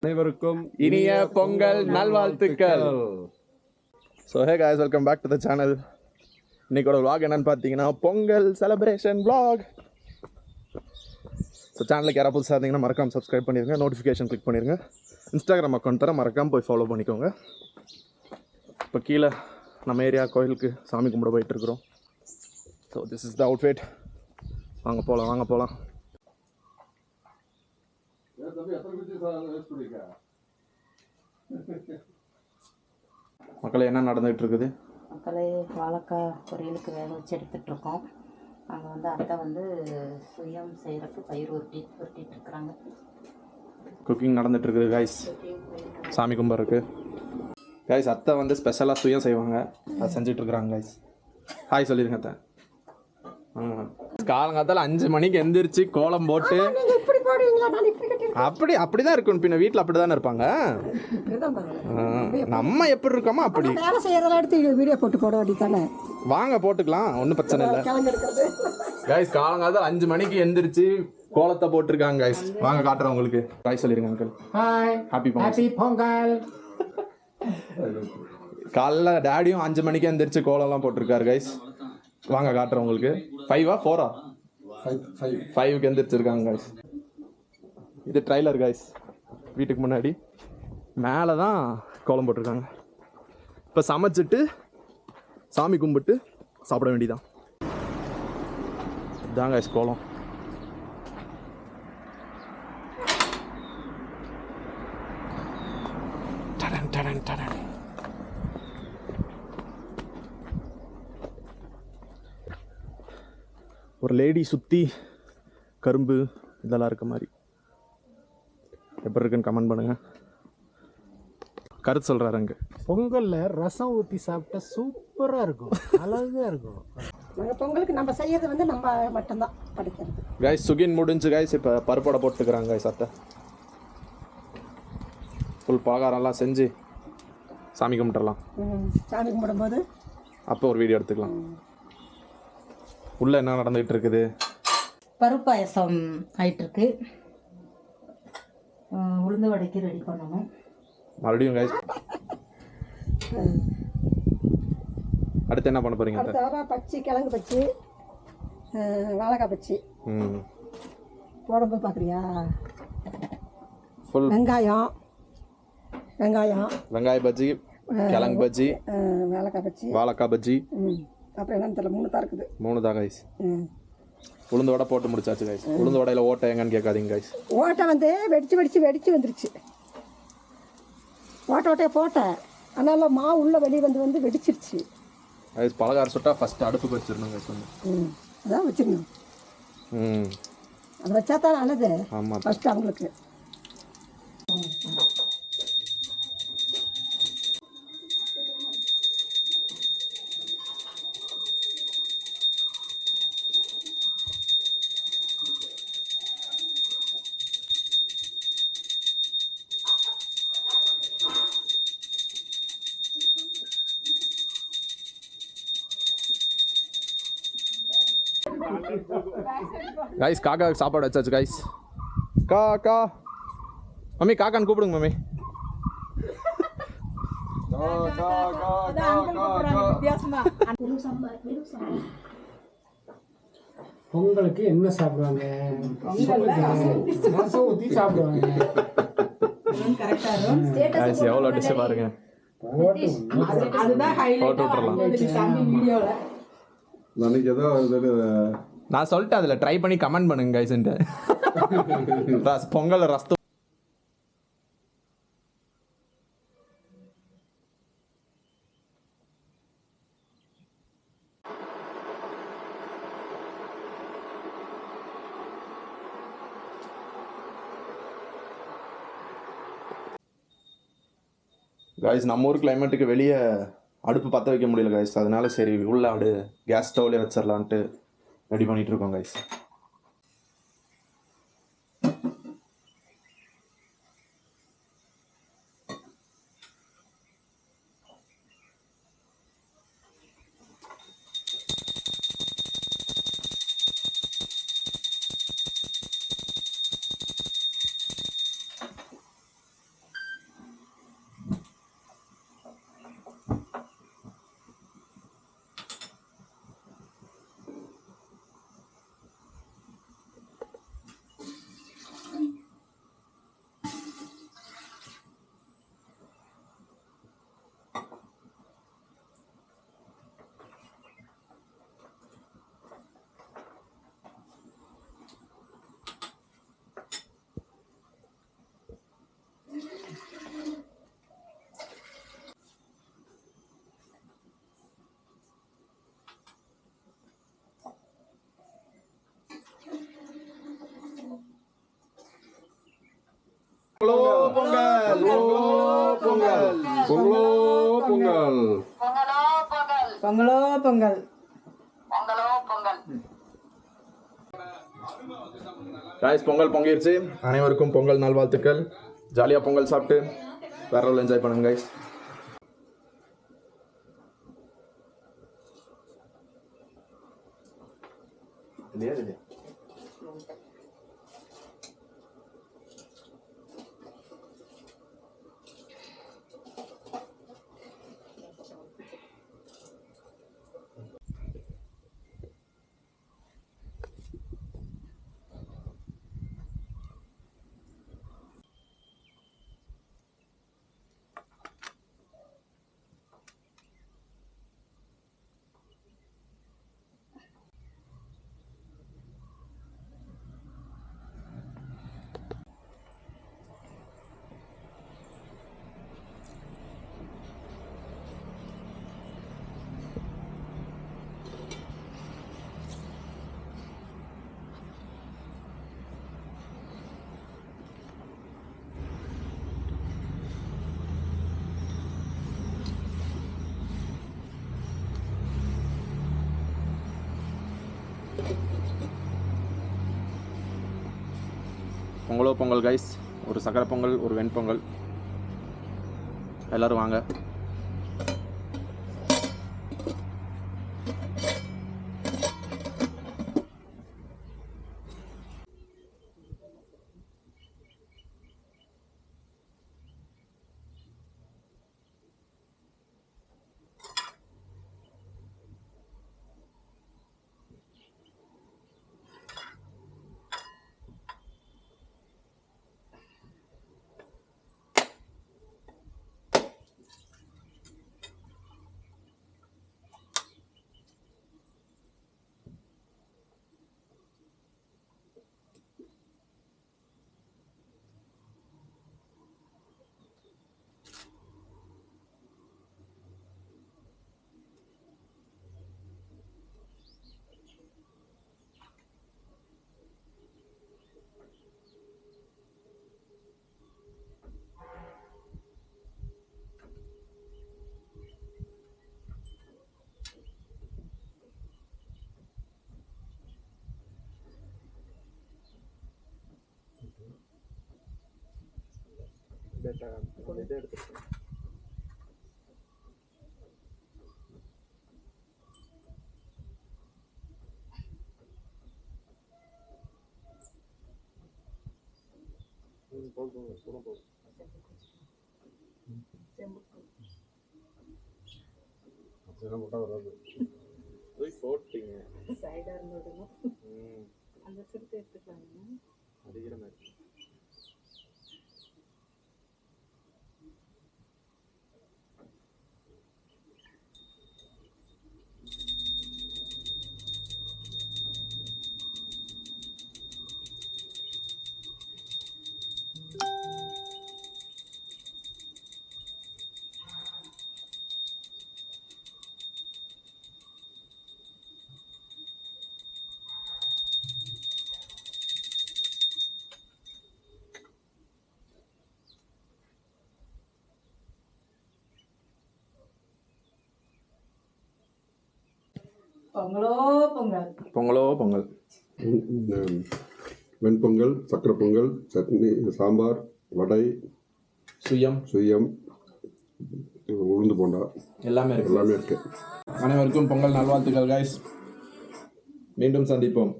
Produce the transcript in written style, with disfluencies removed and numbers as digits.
அனைவருக்கும் இனிய பொங்கல் நல்வாழ்த்துக்கள். So hey guys, welcome back to the channel. இன்றைக்கோட vlog என்னென்னு பார்த்தீங்கன்னா பொங்கல் செலிப்ரேஷன் vlog. ஸோ சேனலுக்கு யாராவது புதுசாக இருந்தீங்கன்னா மறக்காமல் சப்ஸ்கிரைப் பண்ணிடுங்க, நோட்டிஃபிகேஷன் கிளிக் பண்ணிடுங்க. இன்ஸ்டாகிராம் அக்கௌண்ட் தர மறக்காமல் போய் ஃபாலோ பண்ணிக்கோங்க. இப்போ கீழே நம்ம ஏரியா கோயிலுக்கு சாமி கும்பிட போயிட்டுருக்குறோம். So this is the outfit. வாங்க போகலாம். மக்களே, என்ன நடந்துகிட்டு இருக்குது? மக்களே, வாழைக்காய் பொரியலுக்கு வேக வச்சு எடுத்துகிட்ருக்கோம். அங்கே வந்து அத்தை வந்து சுயம் செய்கிறதுக்கு பயிர் உருட்டிட்டு இருக்கிறாங்க. குக்கிங் நடந்துட்டு இருக்குது கைஸ். சாமி கும்பிட்றதுக்கு கைஸ் அத்தை வந்து ஸ்பெஷலாக சுயம் செய்வாங்க, அதை செஞ்சிட்ருக்குறாங்க கைஸ். ஹாய் சொல்லிடுங்க அத்தை. காலங்காத்தால 5 மணிக்கு எந்திரிச்சு கோலம் போட்டு அப்படிதான் இருக்கணும். பின்ன வீட்டில் அப்படிதானே இருப்பாங்க. நம்ம எப்படி இருக்கோமோ அப்படி வீடியோ போட்டு போட வேண்டியதானே. வாங்க போட்டுக்கலாம், ஒன்றும் பிரச்சனை இல்லை கைஸ். காலங்காத்தால 5 மணிக்கு எந்திரிச்சு கோலத்தை போட்டிருக்காங்க கைஸ். வாங்க காட்டுறேன் உங்களுக்கு. ஹாய் சொல்லிருங்க அங்கிள். Hi, happy Pongal. காலைல டேடியும் 5 மணிக்கு எந்திரிச்சு கோலம்லாம் போட்டிருக்காரு கைஸ். வாங்க காட்டுறேன் உங்களுக்கு. 5ஆ 4ஆ 5க்கு எந்திரிச்சிருக்காங்க கைஸ். இது ட்ரைலர் கைஸ். வீட்டுக்கு முன்னாடி மேலே தான் கோலம் போட்டிருக்காங்க. இப்போ சமைச்சிட்டு சாமி கும்பிட்டு சாப்பிட வேண்டியதான். இதுதான் கைஸ் கோலம். டடன் டடன் டடன். ஒரு லேடி சுற்றி கரும்பு இதெல்லாம் இருக்க மாதிரி எப்படி இருக்குன்னு கமெண்ட் பண்ணுங்கள். கருத்து சொல்கிறாரு அங்கே. பொங்கலில் ரசம் ஊற்றி சாப்பிட்டா சூப்பராக இருக்கும், அழகாக இருக்கும். பொங்கலுக்கு நம்ம செய்யறது வந்து நம்ம மட்டும்தான் படிக்கிறது. கைஸ் சுகின் முடிஞ்சு கைஸ். இப்போ பருப்போட போட்டுக்கிறாங்க கைஸ் அத்தை. ஃபுல் பலகாரம்லாம் செஞ்சு சாமி கும்பிட்டுறலாம். சாமி கும்பிடும்போது அப்போ ஒரு வீடியோ எடுத்துக்கலாம். உள்ளே என்ன நடந்துகிட்டு இருக்குது? பருப்பாயசம் ஆயிட்டுருக்கு. உளுந்து வடைக்கு ரெடி பண்ணணும் மறுபடியும் கைஸ். அடுத்து என்ன பண்ண போறீங்க? பச்சி, கிழங்கு பச்சி, வாழைக்காய் பச்சி போடும்போது பார்க்குறியா? ஃபுல் வெங்காய பஜ்ஜி, கிழங்கு பஜ்ஜி, வாழைக்காய் பஜ்ஜி, அப்புறம் என்னன்னு தெரியல, 3 தான் இருக்குது. 3 தான் கைஸ். உளுந்து வடை போட்டு முடிச்சாச்சு கைஸ். உளுந்து வடையில் ஓட்டை எங்கன்னு கேட்காதீங்க கைஸ். ஓட்டை வந்து வெடிச்சு வந்துருச்சு. ஓட்டையை போட்டேன், அதனால மாவு உள்ள வெளியே வந்து வெடிச்சிருச்சு கைஸ். பலகாரம் சுட்டா ஃபர்ஸ்ட் அடுப்புக்கு வச்சிடணும் கைஸ். அதான் வச்சிடணும். அதை வச்சா தான் நல்லது. ஆமாம், ஃபர்ஸ்ட் அவங்களுக்கு. கைஸ் காக்காவுக்கு சாப்பாடு வச்சாச்சு கைஸ். காக்கா மம்மி, காக்கான்னு கூப்பிடுங்க மம்மி. பொங்கலுக்கு என்ன சாப்பிடுவாங்க? ரசம் ஊற்றி சாப்பிடுவாங்க. எவ்வளோ டிஷ் பாருங்க. போட்டு விட்டுறலாம். நான் சொல்லிட்டேன், அதில் ட்ரை பண்ணி கமெண்ட் பண்ணுங்க கைஸ்ன்ட்டு. பொங்கல் ரசம் கைஸ். நம்ம ஊர் கிளைமேட்டுக்கு வெளியே அடுப்பு பற்ற வைக்க முடியல கைஸ். அதனால சரி உள்ள அப்படியே கேஸ் ஸ்டவ்லேயே வச்சிடலான்ட்டு ரெடி பண்ணிட்டு இருக்கோம் கைஸ். பொங்கல் பொங்கல் பொங்கலோ பொங்கல் பொங்கலோ பொங்கல் காய்ஸ் பொங்கல் பொங்கிருச்சு. அனைவருக்கும் பொங்கல் நல்வாழ்த்துக்கள். ஜாலியாக பொங்கல் சாப்பிட்டு வேற லெவல் என்ஜாய் பண்ணுங்க கைஸ். பொங்கலோ பொங்கல் கைஸ். ஒரு சக்கரை பொங்கல், ஒரு வெண்பொங்கல். எல்லோரும் வாங்க. சைடாக இருந்ததுன்னா அந்த சிறுத்தை எடுத்துக்கலாங்க. அடிக்கிற மாதிரி பொங்கலோ பொங்கல் பொங்கலோ பொங்கல். வெண்பொங்கல், சக்கரை பொங்கல், சட்னி, சாம்பார், வடை, சுயம் சுயம், உளுந்து போண்டா எல்லாமே எல்லாமே இருக்கு. அனைவருக்கும் பொங்கல் நல்வாழ்த்துக்கள் கைஸ். மீண்டும் சந்திப்போம்.